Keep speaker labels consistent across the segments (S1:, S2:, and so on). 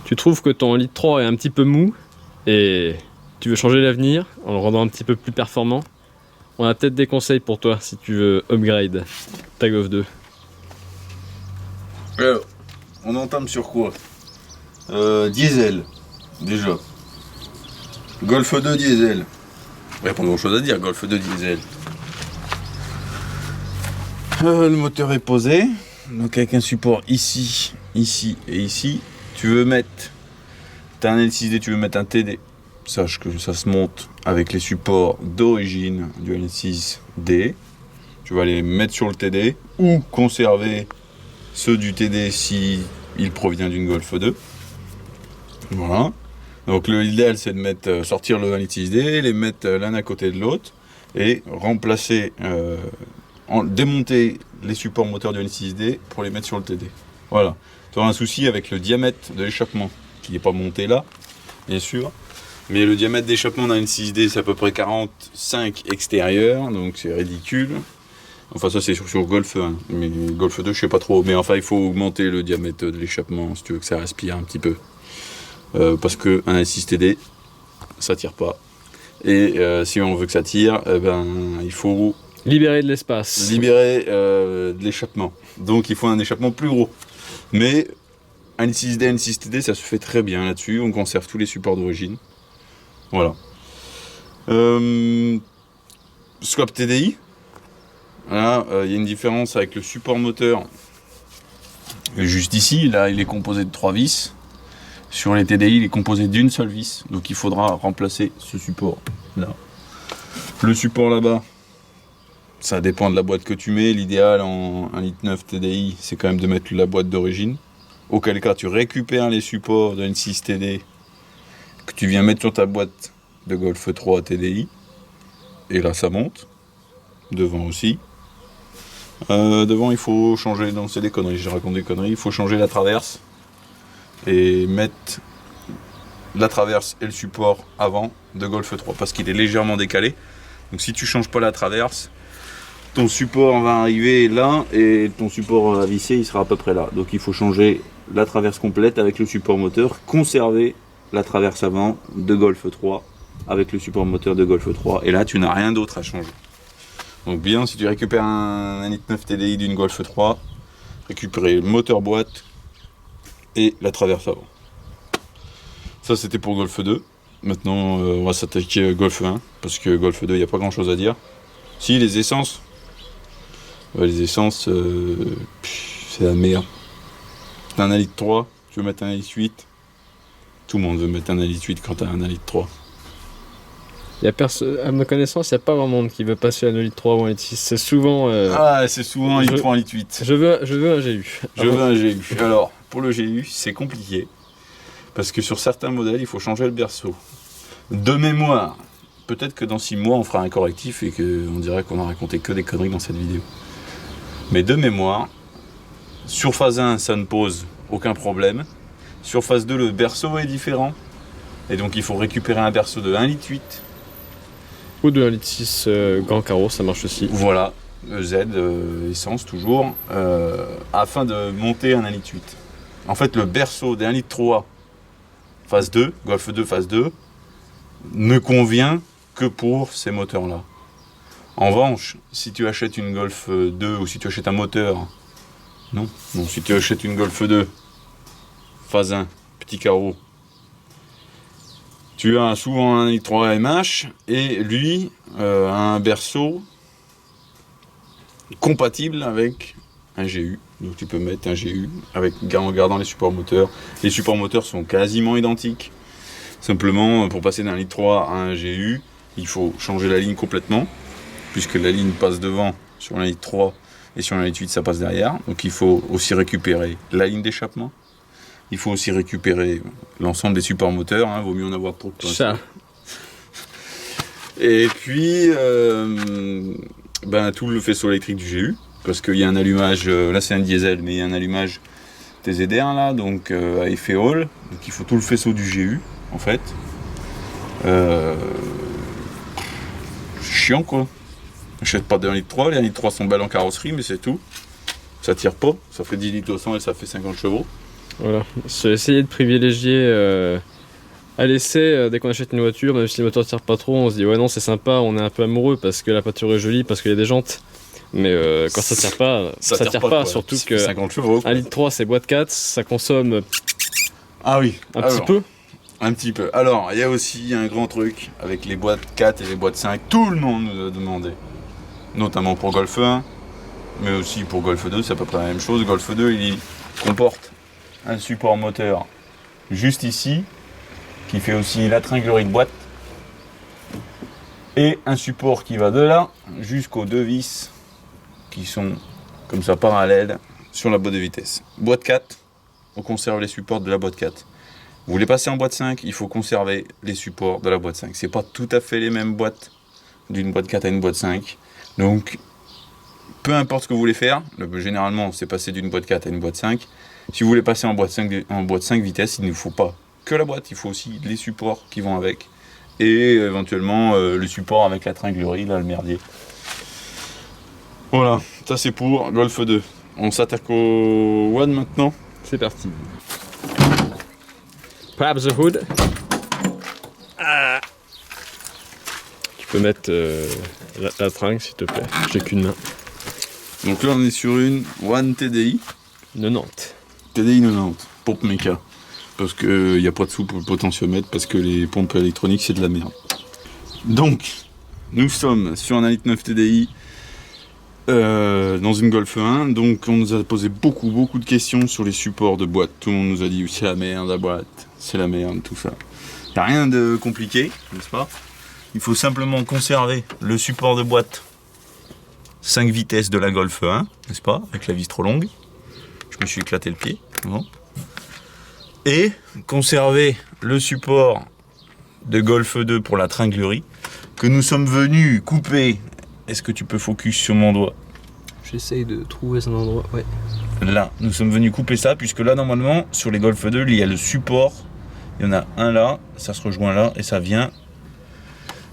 S1: tu trouves que ton litre 3 est un petit peu mou et tu veux changer l'avenir en le rendant un petit peu plus performant, on a peut-être des conseils pour toi si tu veux upgrade ta Golf 2.
S2: Alors, on entame sur quoi? Diesel, déjà. Golf 2 diesel. Il n'y a pas grand chose à dire, Golf 2 diesel. Le moteur est posé, donc avec un support ici, ici et ici. Tu veux mettre, t'as un L6D, tu veux mettre un TD. Sache que ça se monte avec les supports d'origine du L6D. Tu vas les mettre sur le TD ou conserver ceux du TD si il provient d'une Golf 2. Voilà. Donc l'idéal c'est de mettre, sortir le L6D, les mettre l'un à côté de l'autre et remplacer, démonter les supports moteurs du L6D pour les mettre sur le TD. Voilà. Tu auras un souci avec le diamètre de l'échappement qui n'est pas monté là, bien sûr. Mais le diamètre d'échappement d'un L6D c'est à peu près 45 extérieur, donc c'est ridicule. Enfin ça c'est sur Golf 1, mais Golf 2 je sais pas trop. Mais enfin il faut augmenter le diamètre de l'échappement si tu veux que ça respire un petit peu. Parce qu'un L6TD ça tire pas. Et si on veut que ça tire, il faut
S1: Libérer de l'espace.
S2: libérer de l'échappement. Donc il faut un échappement plus gros. Mais un L6D, un L6TD ça se fait très bien là-dessus. On conserve tous les supports d'origine. Voilà. Scope TDI. Là, il y a une différence avec le support moteur. Juste ici, là, il est composé de 3 vis. Sur les TDI, il est composé d'une seule vis. Donc, il faudra remplacer ce support là. Le support là-bas, ça dépend de la boîte que tu mets. L'idéal en 1,9 litre TDI, c'est quand même de mettre la boîte d'origine. Auquel cas, tu récupères les supports d'un 6 TD que tu viens mettre sur ta boîte de Golf 3 TDI. Et là, ça monte. Devant aussi. Devant il faut changer, non c'est des conneries, je raconte des conneries, il faut changer la traverse et mettre la traverse et le support avant de Golf 3 parce qu'il est légèrement décalé. Donc si tu changes pas la traverse, ton support va arriver là et ton support à visser il sera à peu près là. Donc il faut changer la traverse complète avec le support moteur, conserver la traverse avant de Golf 3 avec le support moteur de Golf 3 et là tu n'as rien d'autre à changer. Donc bien, si tu récupères un 1,9 TDI d'une Golf 3, récupérer le moteur boîte et la traverse avant. Ça c'était pour Golf 2. Maintenant on va s'attaquer à Golf 1, parce que Golf 2 il n'y a pas grand chose à dire. Si, les essences. Les essences, c'est la merde. T'as un 1,3 litre, tu veux mettre un 1,8 litre. Tout le monde veut mettre un 1,8 litre quand t'as un 1,3 litre.
S1: À ma connaissance, il n'y a pas grand monde qui veut passer à 1 litre 3 ou 1 litre 6. C'est souvent.
S2: C'est souvent 1 litre 3, 1 litre 8.
S1: Je veux un GU.
S2: Je veux un GU. Alors, pour le GU, c'est compliqué. Parce que sur certains modèles, il faut changer le berceau. De mémoire, peut-être que dans 6 mois, on fera un correctif et qu'on dirait qu'on a raconté que des conneries dans cette vidéo. Mais de mémoire, sur phase 1, ça ne pose aucun problème. Sur phase 2, le berceau est différent. Et donc, il faut récupérer un berceau de 1 litre 8.
S1: Ou de 1 litre 6 grand carreau, ça marche aussi.
S2: Voilà, EZ, essence toujours, afin de monter un 1 litre 8. En fait, le berceau d'1 litre 3, phase 2, Golf 2 phase 2, ne convient que pour ces moteurs-là. En revanche, si tu achètes une Golf 2 ou si tu achètes un moteur, non, si tu achètes une Golf 2, phase 1, petit carreau, tu as souvent un 1 litre 3 MH et lui a un berceau compatible avec un GU. Donc tu peux mettre un GU en gardant les supports moteurs. Les supports moteurs sont quasiment identiques. Simplement, pour passer d'un 1 litre 3 à un GU, il faut changer la ligne complètement, puisque la ligne passe devant sur un 1 litre 3 et sur un 1 litre 8 ça passe derrière. Donc il faut aussi récupérer la ligne d'échappement. Il faut aussi récupérer l'ensemble des supports moteurs, vaut mieux en avoir trop que
S1: ça.
S2: Et puis, tout le faisceau électrique du GU, parce qu'il y a un allumage, là c'est un diesel, mais il y a un allumage TZR là, donc à effet Hall, donc il faut tout le faisceau du GU, en fait. C'est chiant quoi. J'achète pas d'1 litre 3, les 1 litre 3 sont belles en carrosserie, mais c'est tout. Ça tire pas, ça fait 10 litres au 100 et ça fait 50 chevaux.
S1: Voilà. J'ai essayé de privilégier à l'essai, dès qu'on achète une voiture, même si le moteur tire pas trop, on se dit ouais non c'est sympa, on est un peu amoureux parce que la peinture est jolie, parce qu'il y a des jantes. Mais quand ça tire pas, ça tire pas,
S2: quoi.
S1: surtout
S2: Ça
S1: que
S2: fait 50 chevaux.
S1: 1,3 litre c'est boîte 4, ça consomme
S2: Ah oui.
S1: un petit peu.
S2: Un petit peu. Alors, il y a aussi un grand truc avec les boîtes 4 et les boîtes 5. Tout le monde nous a demandé. Notamment pour Golf 1, mais aussi pour Golf 2, c'est à peu près la même chose. Golf 2, il comporte un support moteur juste ici, qui fait aussi la tringlerie de boîte. Et un support qui va de là jusqu'aux deux vis qui sont comme ça parallèles sur la boîte de vitesse. Boîte 4, on conserve les supports de la boîte 4. Vous voulez passer en boîte 5, il faut conserver les supports de la boîte 5. C'est pas tout à fait les mêmes boîtes d'une boîte 4 à une boîte 5. Donc, peu importe ce que vous voulez faire, généralement c'est passer d'une boîte 4 à une boîte 5. Si vous voulez passer en boîte 5 vitesses, il ne faut pas que la boîte, il faut aussi les supports qui vont avec. Et éventuellement le support avec la tringlerie, là, le merdier. Voilà, ça c'est pour Golf 2. On s'attaque au One maintenant.
S1: C'est parti. Pop the hood. Ah. Tu peux mettre la tringle s'il te plaît. J'ai qu'une main.
S2: Donc là on est sur une One TDI.
S1: 90.
S2: TDI 90, pompe méca. Parce qu'il n'y a pas de sous pour le potentiomètre, parce que les pompes électroniques c'est de la merde. Donc, nous sommes sur un 1.9 TDI dans une Golf 1. Donc on nous a posé beaucoup de questions sur les supports de boîte. Tout le monde nous a dit c'est la merde la boîte, c'est la merde, tout ça. Il n'y a rien de compliqué, n'est-ce pas? Il faut simplement conserver le support de boîte 5 vitesses de la Golf 1, n'est-ce pas? Avec la vis trop longue. Je me suis éclaté le pied. Bon. Et conserver le support de Golf 2 pour la tringlerie que nous sommes venus couper. Est-ce que tu peux focus sur mon doigt?
S1: J'essaye de trouver un endroit, ouais.
S2: Là, nous sommes venus couper ça, puisque là, normalement, sur les Golf 2, il y a le support. Il y en a un là, ça se rejoint là, et ça vient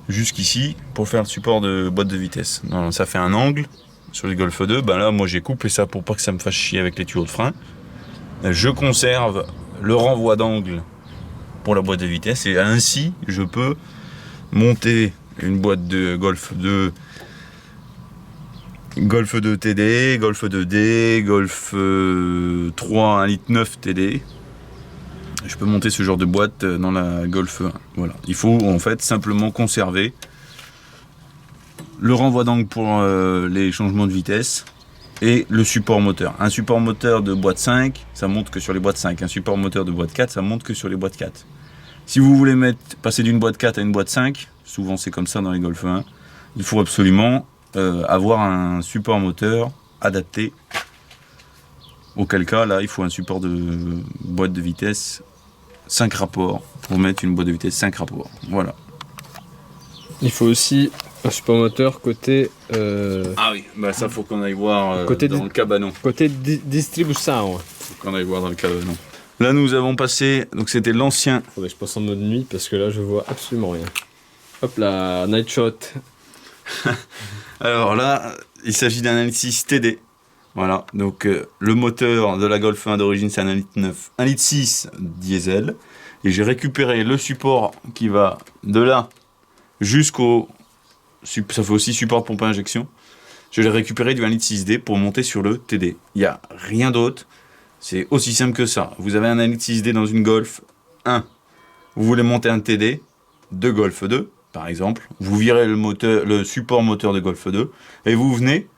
S2: jusqu'ici pour faire le support de boîte de vitesse. Non, ça fait un angle sur les Golf 2. Ben là, moi, j'ai coupé ça pour pas que ça me fasse chier avec les tuyaux de frein. Je conserve le renvoi d'angle pour la boîte de vitesse, et ainsi, je peux monter une boîte de Golf 2 TD, Golf 2D, Golf 3 1.9 litre TD. Je peux monter ce genre de boîte dans la Golf 1. Voilà. Il faut en fait simplement conserver le renvoi d'angle pour les changements de vitesse et le support moteur. Un support moteur de boîte 5, ça monte que sur les boîtes 5. Un support moteur de boîte 4, ça monte que sur les boîtes 4. Si vous voulez passer d'une boîte 4 à une boîte 5, souvent c'est comme ça dans les Golf 1, il faut absolument avoir un support moteur adapté. Auquel cas, là, il faut un support de boîte de vitesse 5 rapports pour mettre une boîte de vitesse 5 rapports. Voilà.
S1: Il faut aussi un support moteur côté
S2: Ah oui, bah ça faut qu'on aille voir
S1: côté
S2: dans le cabanon.
S1: côté distribution.
S2: Faut qu'on aille voir dans le cabanon. Là, nous avons passé, donc c'était l'ancien.
S1: Faudrait que je passe en mode nuit parce que là je vois absolument rien. Hop là, night shot.
S2: Alors là, il s'agit d'un 1.6 TD. Voilà, donc le moteur de la Golf 1 d'origine c'est un 1.9 1.6 diesel. Et j'ai récupéré le support qui va de là jusqu'au... Ça fait aussi support pompe à injection. Je l'ai récupéré du 1.6D pour monter sur le TD. Il n'y a rien d'autre. C'est aussi simple que ça. Vous avez un 1.6D dans une Golf 1. Vous voulez monter un TD de Golf 2, par exemple. Vous virez le support moteur de Golf 2 et vous venez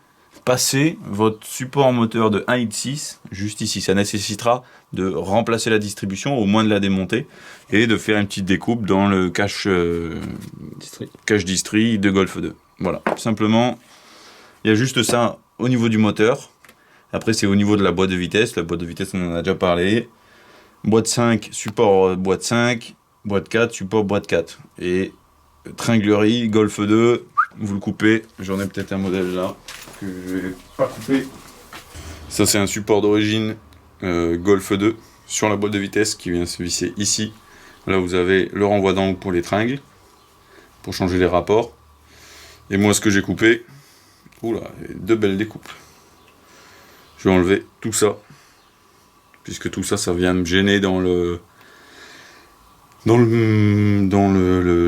S2: passer votre support moteur de 1.6 juste ici. Ça nécessitera de remplacer la distribution, au moins de la démonter, et de faire une petite découpe dans le cache distri de Golf 2. Voilà, simplement, il y a juste ça au niveau du moteur. Après, c'est au niveau de la boîte de vitesse. La boîte de vitesse, on en a déjà parlé. Boîte 5, support boîte 5. Boîte 4, support boîte 4. Et tringlerie, Golf 2, vous le coupez. J'en ai peut-être un modèle là que je vais pas couper. Ça, c'est un support d'origine Golf 2 sur la boîte de vitesse qui vient se visser ici. Là, vous avez le renvoi d'angle pour les tringles, pour changer les rapports. Et moi, ce que j'ai coupé, oula, deux belles découpes. Je vais enlever tout ça. puisque tout ça, ça vient me gêner dans le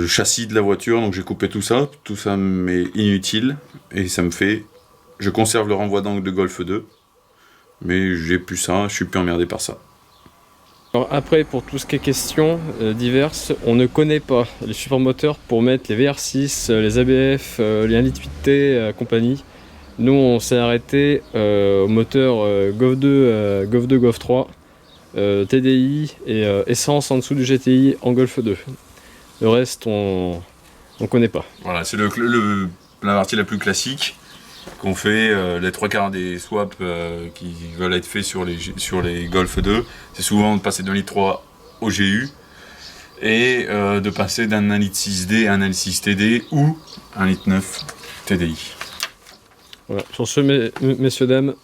S2: châssis de la voiture, donc j'ai coupé tout ça m'est inutile, et ça me fait, je conserve le renvoi d'angle de Golf 2, mais j'ai plus ça, je suis plus emmerdé par ça.
S1: Alors après, pour tout ce qui est questions diverses, on ne connaît pas les supports moteurs pour mettre les VR6, les ABF, les 1.8T compagnie. Nous, on s'est arrêté au moteur Golf 2, Golf 2, Golf 3, TDI et essence en dessous du GTI en Golf 2. Le reste, on connaît pas.
S2: Voilà, c'est la partie la plus classique qu'on fait, les 3/4 des swaps qui veulent être faits sur les Golf 2, c'est souvent de passer d'un litre 3 au GU et de passer d'un 1 litre 6D à un 1 litre 6 TD ou 1 litre 9 TDI.
S1: Voilà. Sur ce, messieurs, dames,